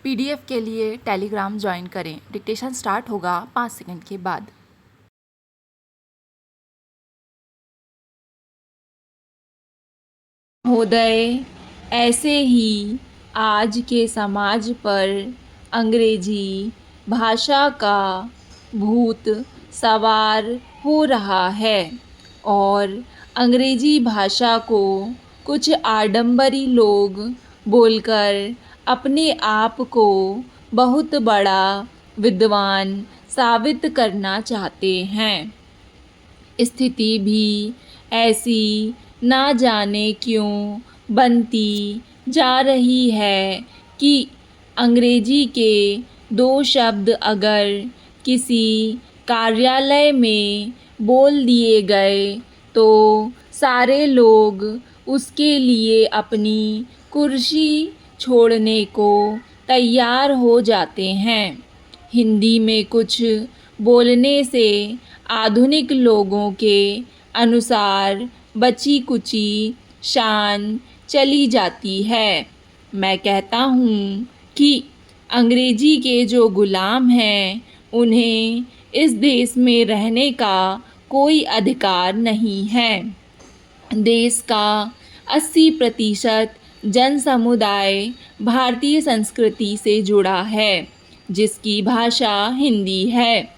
PDF के लिए Telegram join करें। डिक्टेशन स्टार्ट होगा 5 सेकंड के बाद। महोदय, ऐसे ही आज के समाज पर अंग्रेजी भाषा का भूत सवार हो रहा है और अंग्रेजी भाषा को कुछ आडंबरी लोग बोलकर अपने आप को बहुत बड़ा विद्वान साबित करना चाहते हैं। स्थिति भी ऐसी ना जाने क्यों बनती जा रही है कि अंग्रेजी के 2 शब्द अगर किसी कार्यालय में बोल दिए गए तो सारे लोग उसके लिए अपनी कुर्सी छोड़ने को तैयार हो जाते हैं। हिंदी में कुछ बोलने से आधुनिक लोगों के अनुसार बची कुची शान चली जाती है। मैं कहता हूँ कि अंग्रेजी के जो गुलाम हैं उन्हें इस देश में रहने का कोई अधिकार नहीं है। देश का 80% जन समुदाय भारतीय संस्कृति से जुड़ा है, जिसकी भाषा हिंदी है।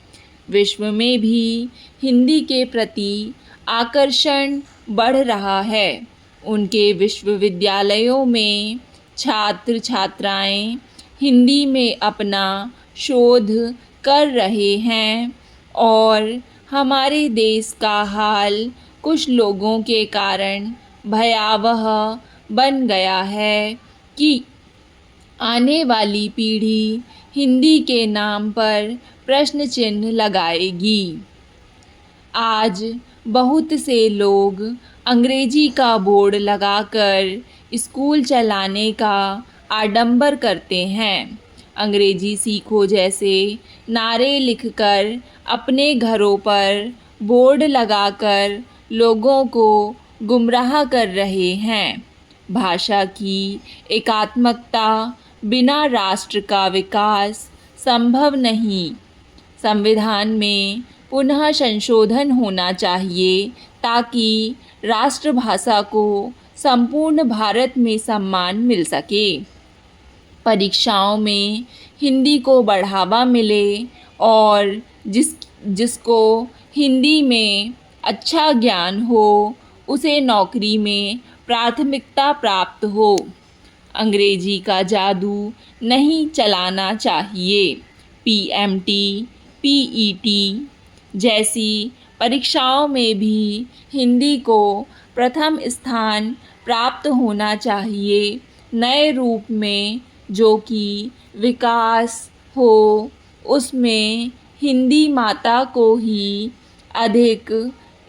विश्व में भी हिंदी के प्रति आकर्षण बढ़ रहा है। उनके विश्वविद्यालयों में छात्र छात्राएं हिंदी में अपना शोध कर रहे हैं और हमारे देश का हाल कुछ लोगों के कारण भयावह बन गया है कि आने वाली पीढ़ी हिंदी के नाम पर प्रश्न चिन्ह लगाएगी। आज बहुत से लोग अंग्रेजी का बोर्ड लगाकर स्कूल चलाने का आडंबर करते हैं। अंग्रेजी सीखो जैसे नारे लिखकर अपने घरों पर बोर्ड लगाकर लोगों को गुमराह कर रहे हैं। भाषा की एकात्मकता बिना राष्ट्र का विकास संभव नहीं। संविधान में पुनः संशोधन होना चाहिए ताकि राष्ट्रभाषा को संपूर्ण भारत में सम्मान मिल सके। परीक्षाओं में हिंदी को बढ़ावा मिले और जिसको हिंदी में अच्छा ज्ञान हो उसे नौकरी में प्राथमिकता प्राप्त हो। अंग्रेजी का जादू नहीं चलाना चाहिए। पीएमटी, पीईटी जैसी परीक्षाओं में भी हिंदी को प्रथम स्थान प्राप्त होना चाहिए, नए रूप में जो कि विकास हो उसमें हिंदी माता को ही अधिक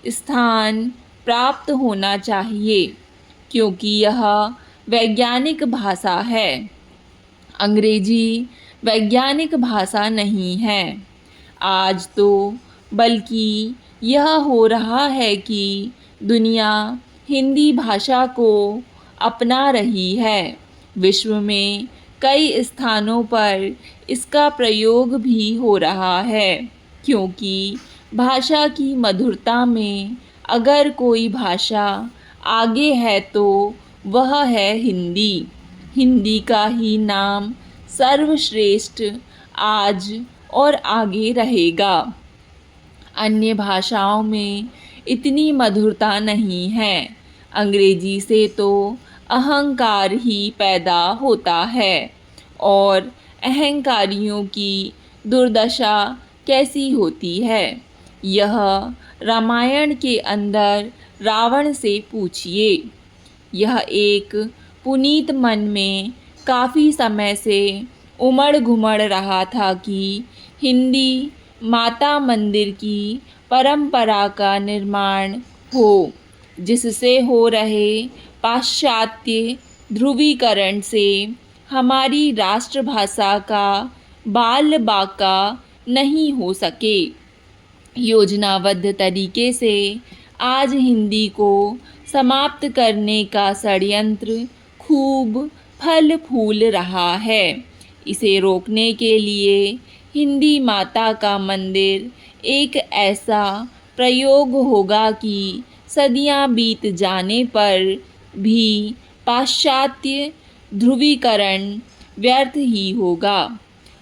स्थान प्राप्त होना चाहिए, क्योंकि यह वैज्ञानिक भाषा है। अंग्रेजी वैज्ञानिक भाषा नहीं है। आज तो बल्कि यह हो रहा है कि दुनिया हिंदी भाषा को अपना रही है। विश्व में कई स्थानों पर इसका प्रयोग भी हो रहा है, क्योंकि भाषा की मधुरता में अगर कोई भाषा आगे है तो वह है हिंदी। हिंदी का ही नाम सर्वश्रेष्ठ आज और आगे रहेगा। अन्य भाषाओं में इतनी मधुरता नहीं है। अंग्रेजी से तो अहंकार ही पैदा होता है और अहंकारियों की दुर्दशा कैसी होती है यह रामायण के अंदर रावण से पूछिए। यह एक पुनीत मन में काफ़ी समय से उमड़ घुमड़ रहा था कि हिंदी माता मंदिर की परंपरा का निर्माण हो, जिससे हो रहे पाश्चात्य ध्रुवीकरण से हमारी राष्ट्रभाषा का बाल बाका नहीं हो सके। योजनाबद्ध तरीके से आज हिंदी को समाप्त करने का षड्यंत्र खूब फल फूल रहा है। इसे रोकने के लिए हिंदी माता का मंदिर एक ऐसा प्रयोग होगा कि सदियां बीत जाने पर भी पाश्चात्य ध्रुवीकरण व्यर्थ ही होगा।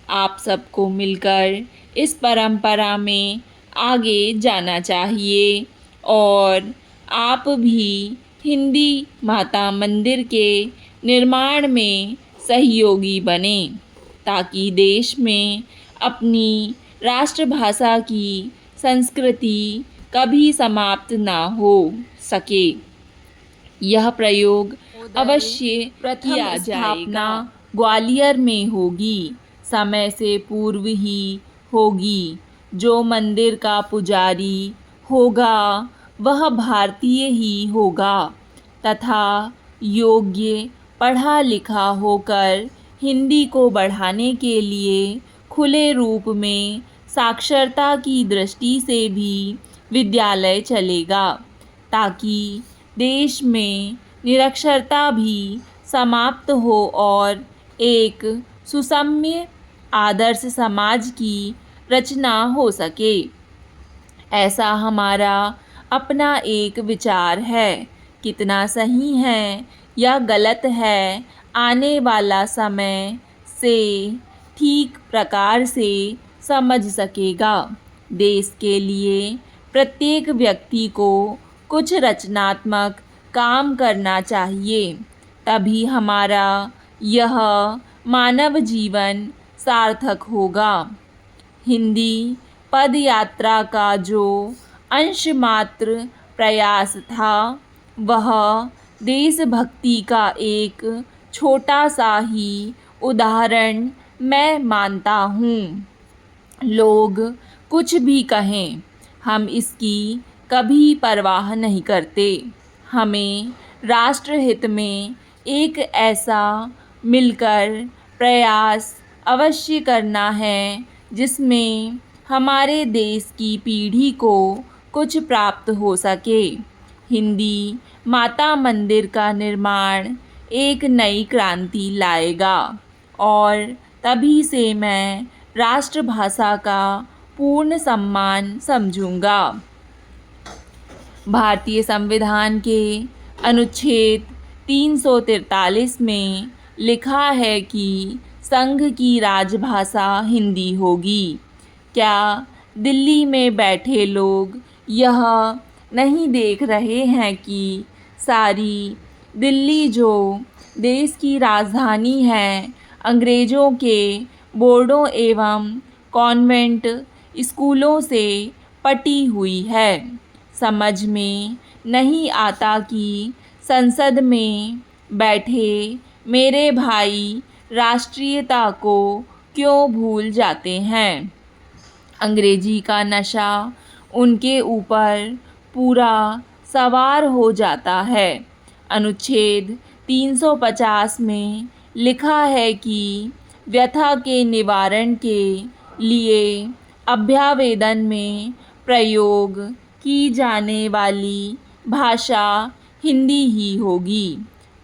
आप सबको मिलकर इस परंपरा में आगे जाना चाहिए और आप भी हिंदी माता मंदिर के निर्माण में सहयोगी बने ताकि देश में अपनी राष्ट्रभाषा की संस्कृति कभी समाप्त ना हो सके। यह प्रयोग अवश्य किया जाएगा। ग्वालियर में होगी, समय से पूर्व ही होगी। जो मंदिर का पुजारी होगा वह भारतीय ही होगा तथा योग्य पढ़ा लिखा होकर हिंदी को बढ़ाने के लिए खुले रूप में साक्षरता की दृष्टि से भी विद्यालय चलेगा ताकि देश में निरक्षरता भी समाप्त हो और एक सुसम्य आदर्श समाज की रचना हो सके। ऐसा हमारा अपना एक विचार है। कितना सही है या गलत है आने वाला समय से ठीक प्रकार से समझ सकेगा। देश के लिए प्रत्येक व्यक्ति को कुछ रचनात्मक काम करना चाहिए, तभी हमारा यह मानव जीवन सार्थक होगा। हिंदी पद यात्रा का जो अंश मात्र प्रयास था वह देशभक्ति का एक छोटा सा ही उदाहरण मैं मानता हूँ। लोग कुछ भी कहें, हम इसकी कभी परवाह नहीं करते। हमें राष्ट्रहित में एक ऐसा मिलकर प्रयास अवश्य करना है जिसमें हमारे देश की पीढ़ी को कुछ प्राप्त हो सके। हिंदी माता मंदिर का निर्माण एक नई क्रांति लाएगा और तभी से मैं राष्ट्रभाषा का पूर्ण सम्मान समझूंगा। भारतीय संविधान के अनुच्छेद 343 में लिखा है कि संघ की राजभाषा हिंदी होगी। क्या दिल्ली में बैठे लोग यह नहीं देख रहे हैं कि सारी दिल्ली जो देश की राजधानी है अंग्रेज़ों के बोर्डों एवं कॉन्वेंट स्कूलों से पटी हुई है। समझ में नहीं आता कि संसद में बैठे मेरे भाई राष्ट्रीयता को क्यों भूल जाते हैं। अंग्रेजी का नशा उनके ऊपर पूरा सवार हो जाता है। अनुच्छेद 350 में लिखा है कि व्यथा के निवारण के लिए अभ्यावेदन में प्रयोग की जाने वाली भाषा हिंदी ही होगी।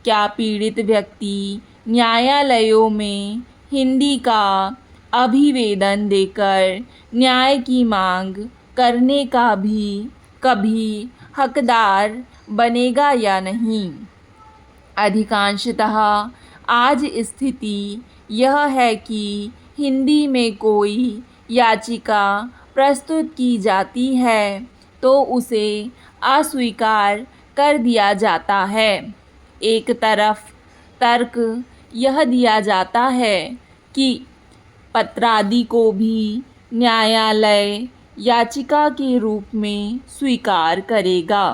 क्या पीड़ित व्यक्ति न्यायालयों में हिंदी का अभिवेदन देकर न्याय की मांग करने का भी कभी हकदार बनेगा या नहीं? अधिकांशतः आज स्थिति यह है कि हिंदी में कोई याचिका प्रस्तुत की जाती है तो उसे अस्वीकार कर दिया जाता है। एक तरफ तर्क यह दिया जाता है कि पत्रादि को भी न्यायालय याचिका के रूप में स्वीकार करेगा।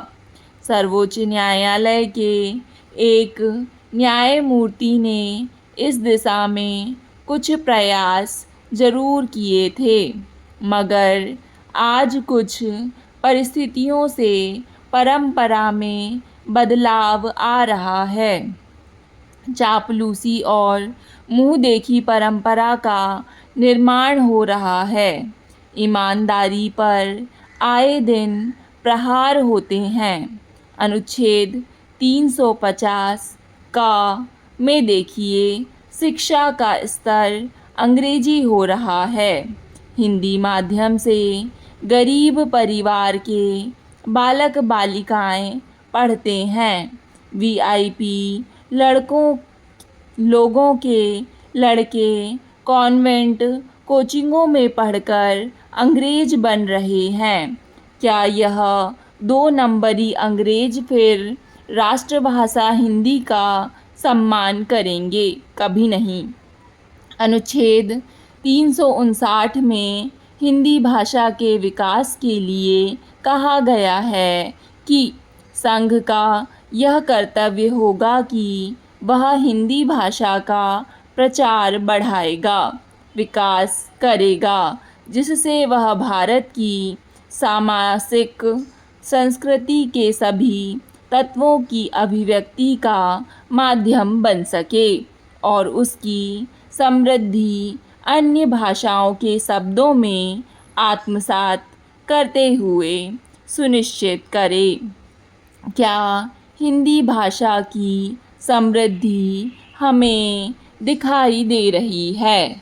सर्वोच्च न्यायालय के एक न्यायमूर्ति ने इस दिशा में कुछ प्रयास जरूर किए थे, मगर आज कुछ परिस्थितियों से परंपरा में बदलाव आ रहा है। चापलूसी और मुँह देखी परंपरा का निर्माण हो रहा है। ईमानदारी पर आए दिन प्रहार होते हैं। अनुच्छेद 350 का में देखिए, शिक्षा का स्तर अंग्रेजी हो रहा है। हिंदी माध्यम से गरीब परिवार के बालक बालिकाएं पढ़ते हैं। वीआईपी लोगों के लड़के कॉन्वेंट कोचिंगों में पढ़कर अंग्रेज बन रहे हैं। क्या यह 2 नंबरी अंग्रेज फिर राष्ट्रभाषा हिंदी का सम्मान करेंगे? कभी नहीं। अनुच्छेद 359 में हिंदी भाषा के विकास के लिए कहा गया है कि संघ का यह कर्तव्य होगा कि वह हिंदी भाषा का प्रचार बढ़ाएगा, विकास करेगा, जिससे वह भारत की सामाजिक संस्कृति के सभी तत्वों की अभिव्यक्ति का माध्यम बन सके और उसकी समृद्धि अन्य भाषाओं के शब्दों में आत्मसात करते हुए सुनिश्चित करे। क्या हिंदी भाषा की समृद्धि हमें दिखाई दे रही है?